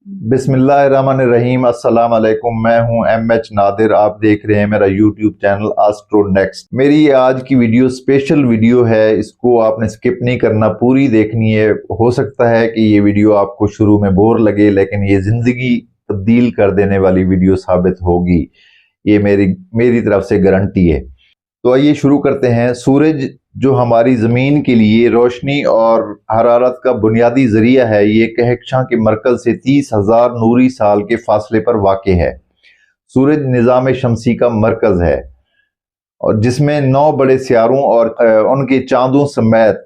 बिस्मिल्लाहिर्रहमानिर्रहीम। अस्सलाम वालेकुम। मैं हूं MH नादिर। आप देख रहे हैं मेरा YouTube चैनल एस्ट्रो नेक्स्ट। मेरी आज की वीडियो स्पेशल वीडियो है, इसको आपने स्किप नहीं करना, पूरी देखनी है। हो सकता है कि ये वीडियो आपको शुरू में बोर लगे, लेकिन ये जिंदगी तब्दील कर देने वाली वीडियो साबित होगी, ये मेरी तरफ से गारंटी है। तो आइए शुरू करते हैं। सूरज जो हमारी ज़मीन के लिए रोशनी और हरारत का बुनियादी ज़रिया है, ये कहकशां के मरकज़ से 30,000 नूरी साल के फासले पर वाक़ है। सूरज निज़ाम शमसी का मरकज़ है और जिसमें 9 बड़े सियारों और उनके चांदों समेत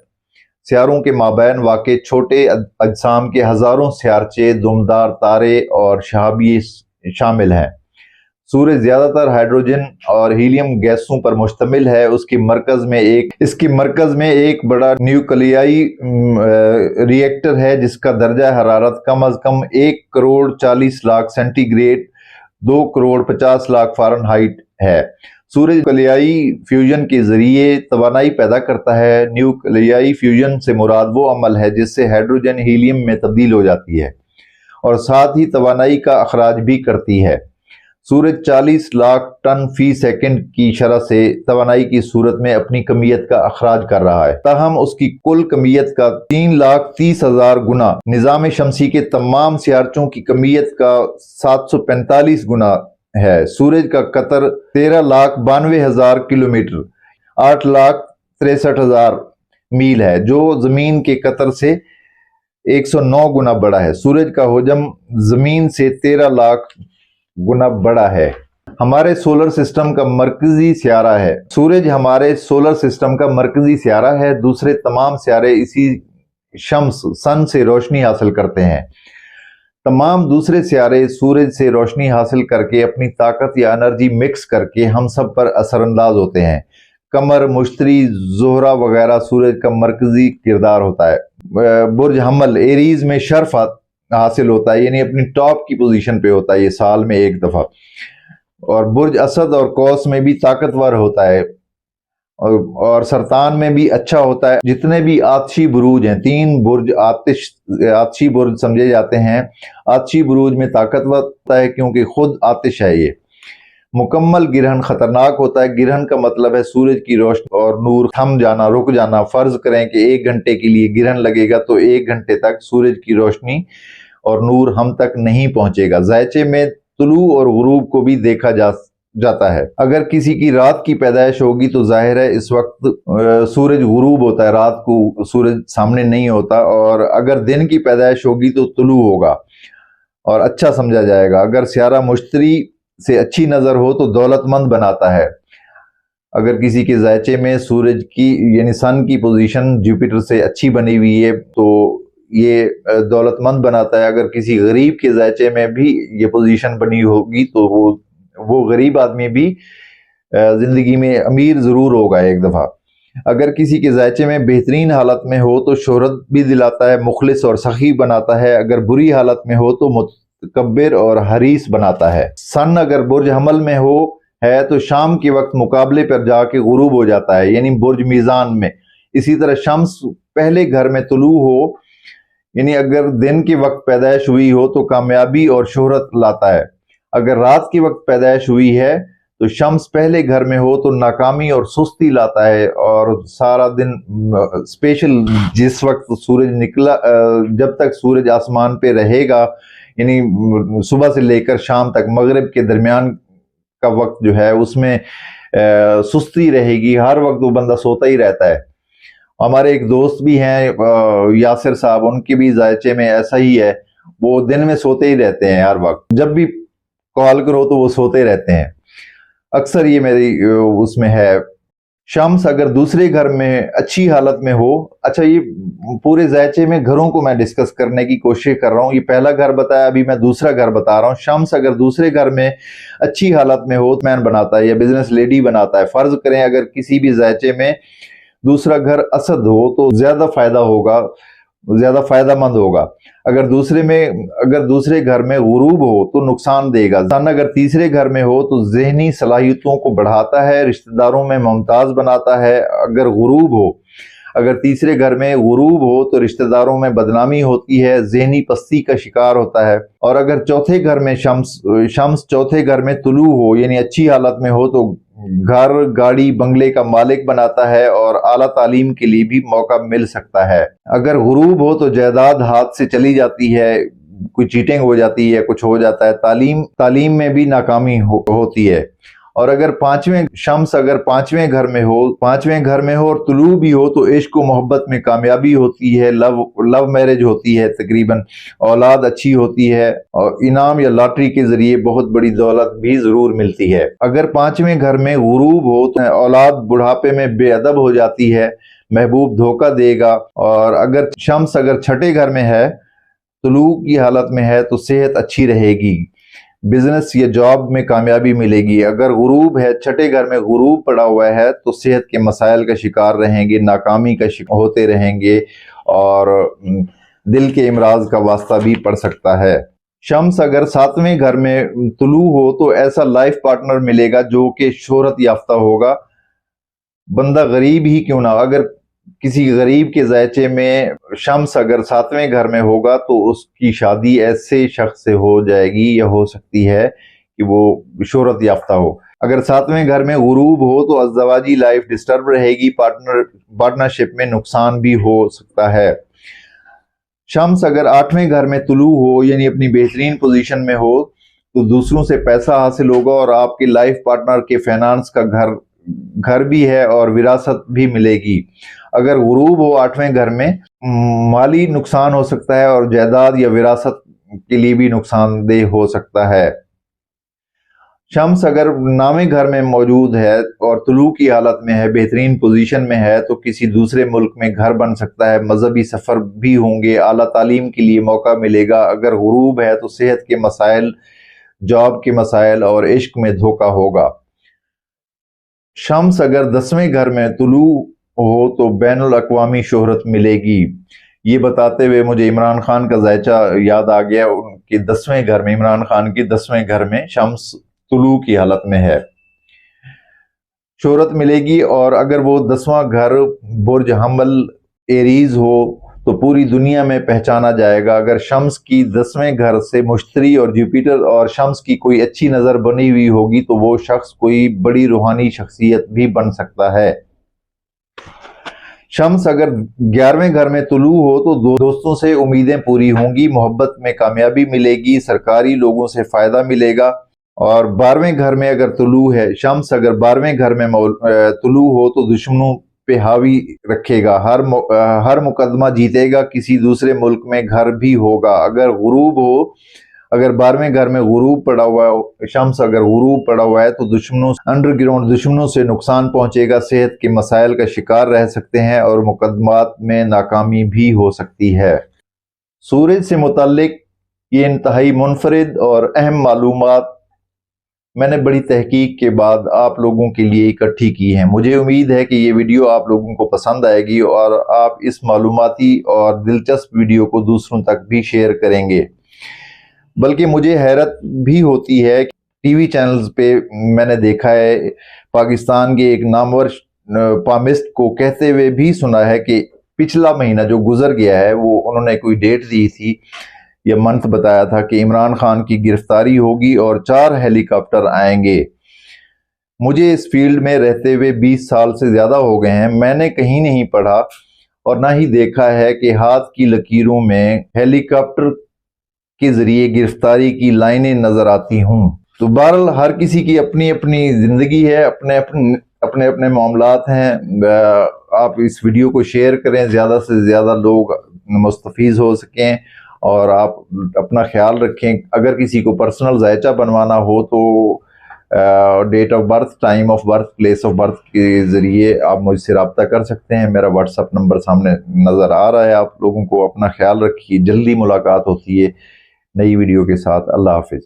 सियारों के माबैन वाक़ छोटे अजसाम के हज़ारों सियारचे, दुमदार तारे और शहाबिये शामिल हैं। सूरज ज्यादातर हाइड्रोजन और हीलियम गैसों पर मुश्तमिल है। इसके मरकज में एक बड़ा न्यूक्लियाई रिएक्टर है जिसका दर्जा हरारत कम अज कम 1 करोड़ 40 लाख सेंटीग्रेड 2 करोड़ 50 लाख फ़ारेनहाइट है। सूरज न्यूक्लियाई फ्यूजन के जरिए तवानाई पैदा करता है। न्यूक्लियाई फ्यूजन से मुराद वो अमल है जिससे हाइड्रोजन हीलियम में तब्दील हो जाती है और साथ ही तवानाई का अखराज भी करती है। सूरज 40 लाख टन फी सेकंड की शरह से तवानाई की सूरत में अपनी कमियत का अखराज कर रहा है, ताहम उसकी कुल कमियत का 3,30,000 गुना निज़ाम शमसी के तमाम सियारचों की कमियत का 745 गुना है। सूरज का कतर 13,92,000 किलोमीटर 8,63,000 मील है, जो जमीन के कतर से 109 गुना बड़ा है। सूरज का हुजम जमीन से 13 लाख गुना बड़ा है। हमारे सोलर सिस्टम का मरकजी सियारा है। सूरज हमारे सोलर सिस्टम का मरकजी सियारा है। दूसरे तमाम सियारे इसी शम्स सन से रोशनी हासिल करते हैं। तमाम दूसरे सियारे सूरज से रोशनी हासिल करके अपनी ताकत या एनर्जी मिक्स करके हम सब पर असरअंदाज होते हैं। कमर, मुश्तरी, ज़ोहरा वगैरह सूरज का मरकजी किरदार होता है। बुर्ज हमल एरीज में शर्फ हासिल होता है, यानी अपनी टॉप की पोजीशन पे होता है ये साल में एक दफा। और बुर्ज असद और कौस में भी ताकतवर होता है और सरतान में भी अच्छा होता है। जितने भी आतिशी बुरूज हैं, 3 बुर्ज आतिशी बुर्ज समझे जाते हैं। आतिशी बुरूज में ताकतवर होता है क्योंकि खुद आतिश है। ये मुकम्मल गिरहन खतरनाक होता है। गिरहन का मतलब है सूरज की रोशनी और नूर थम जाना, रुक जाना। फर्ज करें कि 1 घंटे के लिए गिरहन लगेगा तो 1 घंटे तक सूरज की रोशनी और नूर हम तक नहीं पहुंचेगा। ज़ायचे में तुलू और गुरूब को भी देखा जाता है। अगर किसी की रात की पैदाइश होगी तो जाहिर है इस वक्त सूरज गुरूब होता है, रात को सूरज सामने नहीं होता। और अगर दिन की पैदाइश होगी तो तुलू होगा और अच्छा समझा जाएगा। अगर सियारा मुश्तरी से अच्छी नजर हो तो दौलतमंद बनाता है। अगर किसी के ज़ायचे में सूरज की यानी सन की पोजीशन जुपिटर से अच्छी बनी हुई है तो ये दौलतमंद बनाता है। अगर किसी गरीब के ज़ायचे में भी ये पोजीशन बनी होगी तो वो गरीब आदमी भी जिंदगी में अमीर जरूर होगा एक दफा। अगर किसी के ज़ायचे में बेहतरीन हालत में हो तो शोहरत भी दिलाता है, मुखलिस और सखी बनाता है। अगर बुरी हालत में हो तो मुतकब्बिर और हरीस बनाता है। सन अगर बुर्ज हमल में हो है तो शाम के वक्त मुकाबले पर जाके गुरूब हो जाता है, यानी बुर्ज मीज़ान में। इसी तरह शम्स पहले घर में तुलू हो, यानी अगर दिन के वक्त पैदाइश हुई हो तो कामयाबी और शोहरत लाता है। अगर रात के वक्त पैदाइश हुई है तो शम्स पहले घर में हो तो नाकामी और सुस्ती लाता है। और सारा दिन स्पेशल जिस वक्त सूरज निकला, जब तक सूरज आसमान पे रहेगा, यानी सुबह से लेकर शाम तक मगरिब के दरमियान का वक्त जो है उसमें सुस्ती रहेगी। हर वक्त वो बंदा सोता ही रहता है। हमारे एक दोस्त भी हैं यासिर साहब, उनके भी ज़ायचे में ऐसा ही है। वो दिन में सोते ही रहते हैं, हर वक्त जब भी कॉल करो तो वो सोते रहते हैं। अक्सर ये मेरी उसमें है। शम्स अगर दूसरे घर में अच्छी हालत में हो, अच्छा ये पूरे ज़ायचे में घरों को मैं डिस्कस करने की कोशिश कर रहा हूँ। ये पहला घर बताया, अभी मैं दूसरा घर बता रहा हूँ। शम्स अगर दूसरे घर में अच्छी हालत में हो तो मैन बनाता है या बिजनेस लेडी बनाता है। फर्ज करें अगर किसी भी ज़ायचे में दूसरा घर असद हो तो ज्यादा फायदा होगा, ज्यादा फायदामंद होगा। अगर दूसरे घर में गुरूब हो तो नुकसान देगा। सन अगर तीसरे घर में हो तो जहनी सलाहियतों को बढ़ाता है, रिश्तेदारों में मुमताज बनाता है। अगर गुरूब हो اگر تیسرے گھر میں غروب ہو تو رشتہ داروں میں بدنامی ہوتی ہے، ذہنی پستی کا شکار ہوتا ہے۔ اور اگر چوتھے گھر میں شمس چوتھے گھر میں طلوع ہو یعنی اچھی حالت میں ہو تو گھر، گاڑی، بنگلے کا مالک بناتا ہے اور اعلیٰ تعلیم کے لیے بھی موقع مل سکتا ہے۔ اگر غروب ہو تو جائیداد ہاتھ سے چلی جاتی ہے، کوئی چیٹنگ ہو جاتی ہے، کچھ ہو جاتا ہے، تعلیم میں بھی ناکامی ہوتی ہے۔ اور اگر شمس اگر پانچویں گھر میں ہو اور طلوع بھی ہو تو عشق و محبت میں کامیابی ہوتی ہے، لو میرج ہوتی ہے، تقریباً اولاد اچھی ہوتی ہے اور انعام یا لاٹری کے ذریعے بہت بڑی دولت بھی ضرور ملتی ہے۔ اگر پانچویں گھر میں غروب ہو تو اولاد بڑھاپے میں بے ادب ہو جاتی ہے، محبوب دھوکہ دے گا۔ اور اگر شمس چھٹے گھر میں ہے، طلوع کی حالت میں ہے تو صحت اچھی رہے گی، بزنس یا جاب میں کامیابی ملے گی۔ اگر غروب ہے، چھٹے گھر میں غروب پڑا ہوا ہے تو صحت کے مسائل کا شکار رہیں گے، ناکامی کا شکار ہوتے رہیں گے اور دل کے امراض کا واسطہ بھی پڑ سکتا ہے۔ شمس اگر ساتویں گھر میں طلوع ہو تو ایسا لائف پارٹنر ملے گا جو کہ شہرت یافتہ ہوگا، بندہ غریب ہی کیوں نہ۔ اگر کسی غریب کے ذائچے میں شمس اگر ساتویں گھر میں ہوگا تو اس کی شادی ایسے شخص سے ہو جائے گی یا ہو سکتی ہے کہ وہ شہرت یافتہ ہو۔ اگر ساتویں گھر میں غروب ہو تو ازدواجی لائف ڈسٹرب رہے گی، پارٹنرشپ میں نقصان بھی ہو سکتا ہے۔ شمس اگر آٹھویں گھر میں طلوع ہو یعنی اپنی بہترین پوزیشن میں ہو تو دوسروں سے پیسہ حاصل ہوگا اور آپ کے لائف پارٹنر کے فینانس کا گھر بھی ہے اور وراثت بھی ملے گی۔ اگر غروب ہو آٹھویں گھر میں مالی نقصان ہو سکتا ہے اور جائیداد یا وراثت کے لیے بھی نقصان دہ ہو سکتا ہے۔ شمس اگر نامے گھر میں موجود ہے اور طلوع کی حالت میں ہے، بہترین پوزیشن میں ہے تو کسی دوسرے ملک میں گھر بن سکتا ہے، مذہبی سفر بھی ہوں گے، اعلیٰ تعلیم کے لیے موقع ملے گا۔ اگر غروب ہے تو صحت کے مسائل، جاب کے مسائل اور عشق میں دھوکہ ہوگا۔ شمس اگر 10ویں گھر میں طلوع ہو تو بین الاقوامی شہرت ملے گی۔ یہ بتاتے ہوئے مجھے عمران خان کا ذائچہ یاد آ گیا، ان کے 10ویں گھر میں، عمران خان کے 10ویں گھر میں شمس طلوع کی حالت میں ہے، شہرت ملے گی۔ اور اگر وہ 10واں گھر برج حمل ایریز ہو تو پوری دنیا میں پہچانا جائے گا۔ اگر شمس کی 10ویں گھر سے مشتری اور جوپیٹر اور شمس کی کوئی اچھی نظر بنی ہوئی ہوگی تو وہ شخص کوئی بڑی روحانی شخصیت بھی بن سکتا ہے۔ شمس اگر 11ویں گھر میں طلوع ہو تو دوستوں سے امیدیں پوری ہوں گی، محبت میں کامیابی ملے گی، سرکاری لوگوں سے فائدہ ملے گا۔ اور 12ویں گھر میں اگر طلوع ہے، شمس اگر 12ویں گھر میں طلوع ہو تو دشمنوں پہ حاوی رکھے گا، ہر مقدمہ جیتے گا، کسی دوسرے ملک میں گھر بھی ہوگا۔ اگر غروب ہو، اگر 12ویں گھر میں غروب پڑا ہوا ہے، شمس اگر غروب پڑا ہوا ہے تو انڈر گراؤنڈ دشمنوں سے نقصان پہنچے گا، صحت کے مسائل کا شکار رہ سکتے ہیں اور مقدمات میں ناکامی بھی ہو سکتی ہے۔ سورج سے متعلق یہ انتہائی منفرد اور اہم معلومات میں نے بڑی تحقیق کے بعد آپ لوگوں کے لیے اکٹھی کی ہیں۔ مجھے امید ہے کہ یہ ویڈیو آپ لوگوں کو پسند آئے گی اور آپ اس معلوماتی اور دلچسپ ویڈیو کو دوسروں تک بھی شیئر کریں گے۔ بلکہ مجھے حیرت بھی ہوتی ہے کہ ٹی وی چینلز پہ میں نے دیکھا ہے، پاکستان کے ایک نامور پامسٹ کو کہتے ہوئے بھی سنا ہے کہ پچھلا مہینہ جو گزر گیا ہے وہ انہوں نے کوئی ڈیٹ دی تھی یا منتھ بتایا تھا کہ عمران خان کی گرفتاری ہوگی اور 4 ہیلی کاپٹر آئیں گے۔ مجھے اس فیلڈ میں رہتے ہوئے 20 سال سے زیادہ ہو گئے ہیں، میں نے کہیں نہیں پڑھا اور نہ ہی دیکھا ہے کہ ہاتھ کی لکیروں میں ہیلی کاپٹر کے ذریعے گرفتاری کی لائنیں نظر آتی ہوں۔ تو بہرحال ہر کسی کی اپنی اپنی زندگی ہے، اپنے معاملات ہیں۔ آپ اس ویڈیو کو شیئر کریں، زیادہ سے زیادہ لوگ مستفیض ہو سکیں اور آپ اپنا خیال رکھیں۔ اگر کسی کو پرسنل ذائچہ بنوانا ہو تو date of birth, time of birth, place of birth کے ذریعے آپ مجھ سے رابطہ کر سکتے ہیں۔ میرا واٹس ایپ نمبر سامنے نظر آ رہا ہے۔ آپ لوگوں کو اپنا خیال رکھیے، جلدی ملاقات ہوتی ہے نئی ویڈیو کے ساتھ۔ اللہ حافظ۔